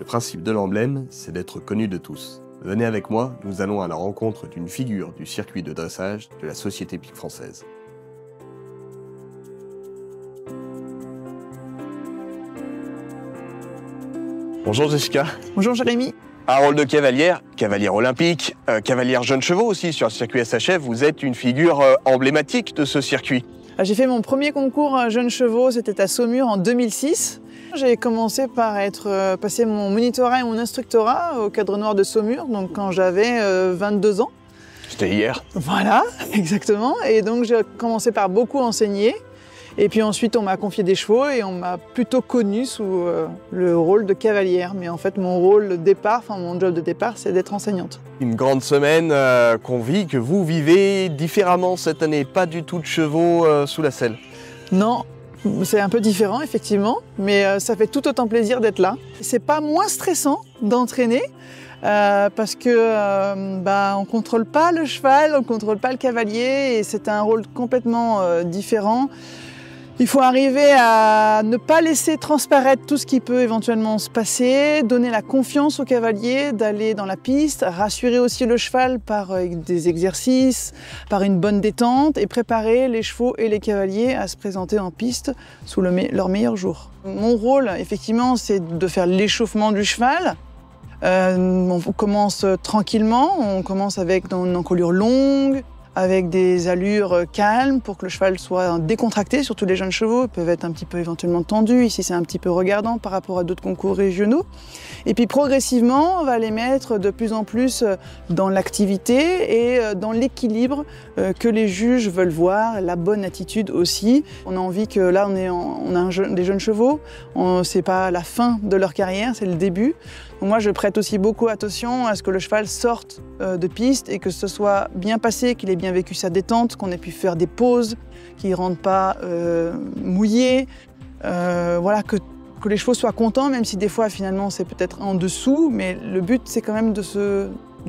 principe de l'emblème, c'est d'être connu de tous. Venez avec moi, nous allons à la rencontre d'une figure du circuit de dressage de la Société hippique française. Bonjour Jessica. Bonjour Jérémy. Un rôle de cavalière, cavalière olympique, cavalière jeune chevaux aussi sur le circuit SHF, vous êtes une figure emblématique de ce circuit. J'ai fait mon premier concours jeunes chevaux, c'était à Saumur en 2006. J'ai commencé par passer mon monitorat et mon instructorat au Cadre Noir de Saumur, donc quand j'avais 22 ans. C'était hier. Voilà, exactement. Et donc j'ai commencé par beaucoup enseigner. Et puis ensuite, on m'a confié des chevaux et on m'a plutôt connue sous le rôle de cavalière. Mais en fait, mon rôle de départ, mon job de départ, c'est d'être enseignante. Une grande semaine qu'on vit, que vous vivez différemment cette année. Pas du tout de chevaux sous la selle. Non, c'est un peu différent, effectivement. Mais ça fait tout autant plaisir d'être là. C'est pas moins stressant d'entraîner. Parce que on contrôle pas le cheval, on contrôle pas le cavalier et c'est un rôle complètement différent. Il faut arriver à ne pas laisser transparaître tout ce qui peut éventuellement se passer, donner la confiance au cavalier d'aller dans la piste, rassurer aussi le cheval par des exercices, par une bonne détente et préparer les chevaux et les cavaliers à se présenter en piste sous leur meilleur jour. Mon rôle, effectivement, c'est de faire l'échauffement du cheval. On commence tranquillement, on commence avec une encolure longue, avec des allures calmes pour que le cheval soit décontracté, surtout les jeunes chevaux, ils peuvent être un petit peu éventuellement tendus, ici c'est un petit peu regardant par rapport à d'autres concours régionaux. Et puis progressivement, on va les mettre de plus en plus dans l'activité et dans l'équilibre que les juges veulent voir, la bonne attitude aussi. On a envie que là, on a des jeunes chevaux, c'est pas la fin de leur carrière, c'est le début. Donc moi, je prête aussi beaucoup attention à ce que le cheval sorte de piste et que ce soit bien passé, qu'il ait bien vécu sa détente, qu'on ait pu faire des pauses, qu'il ne rentre pas mouillé, voilà, que les chevaux soient contents, même si des fois, finalement, c'est peut-être en dessous, mais le but, c'est quand même de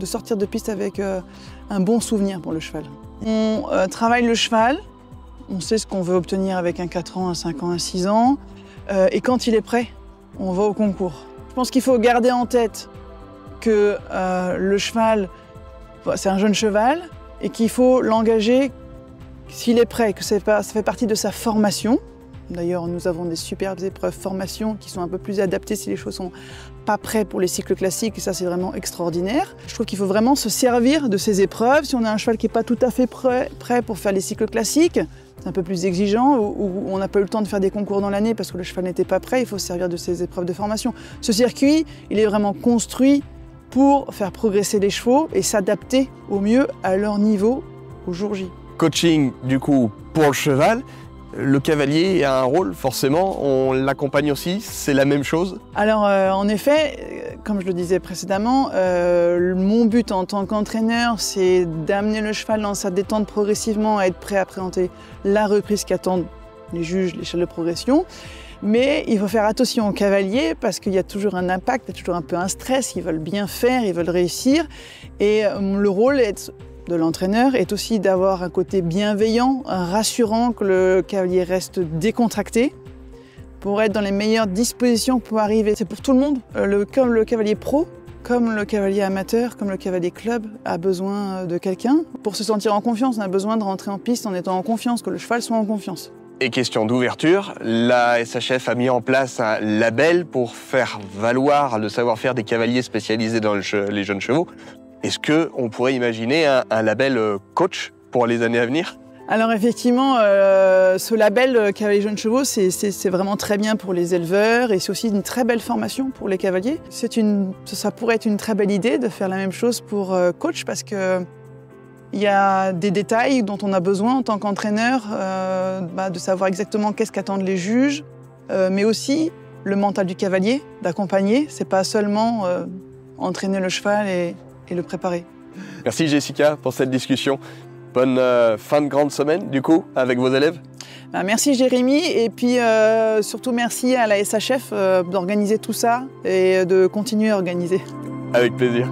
sortir de piste avec un bon souvenir pour le cheval. On travaille le cheval, on sait ce qu'on veut obtenir avec un 4 ans, un 5 ans, un 6 ans, et quand il est prêt, on va au concours. Je pense qu'il faut garder en tête que le cheval, c'est un jeune cheval et qu'il faut l'engager s'il est prêt, que ça fait partie de sa formation. D'ailleurs, nous avons des superbes épreuves formation qui sont un peu plus adaptées si les chevaux sont pas prêts pour les cycles classiques et ça, c'est vraiment extraordinaire. Je trouve qu'il faut vraiment se servir de ces épreuves. Si on a un cheval qui n'est pas tout à fait prêt pour faire les cycles classiques, c'est un peu plus exigeant, ou on n'a pas eu le temps de faire des concours dans l'année parce que le cheval n'était pas prêt, il faut se servir de ces épreuves de formation. Ce circuit, il est vraiment construit pour faire progresser les chevaux et s'adapter au mieux à leur niveau au jour J. Coaching, du coup, pour le cheval. Le cavalier a un rôle, forcément, on l'accompagne aussi, c'est la même chose? Alors, en effet, comme je le disais précédemment, mon but en tant qu'entraîneur, c'est d'amener le cheval dans sa détente progressivement à être prêt à présenter la reprise qu'attendent les juges, l'échelle de progression. Mais il faut faire attention aux cavaliers parce qu'il y a toujours un impact, il y a toujours un peu un stress, ils veulent bien faire, ils veulent réussir. Et le rôle de l'entraîneur est aussi d'avoir un côté bienveillant, rassurant, que le cavalier reste décontracté pour être dans les meilleures dispositions pour arriver. C'est pour tout le monde, comme le cavalier pro, comme le cavalier amateur, comme le cavalier club a besoin de quelqu'un. Pour se sentir en confiance, on a besoin de rentrer en piste en étant en confiance, que le cheval soit en confiance. Et question d'ouverture, la SHF a mis en place un label pour faire valoir le savoir-faire des cavaliers spécialisés dans les jeunes chevaux. Est-ce qu'on pourrait imaginer un label coach pour les années à venir? Alors effectivement, ce label cavalier jeunes chevaux, c'est vraiment très bien pour les éleveurs et c'est aussi une très belle formation pour les cavaliers. Ça pourrait être une très belle idée de faire la même chose pour coach parce que il y a des détails dont on a besoin en tant qu'entraîneur, de savoir exactement qu'est-ce qu'attendent les juges, mais aussi le mental du cavalier, d'accompagner. C'est pas seulement entraîner le cheval et le préparer. Merci Jessica pour cette discussion. Bonne fin de grande semaine du coup avec vos élèves. Merci Jérémy et puis surtout merci à la SHF d'organiser tout ça et de continuer à organiser. Avec plaisir.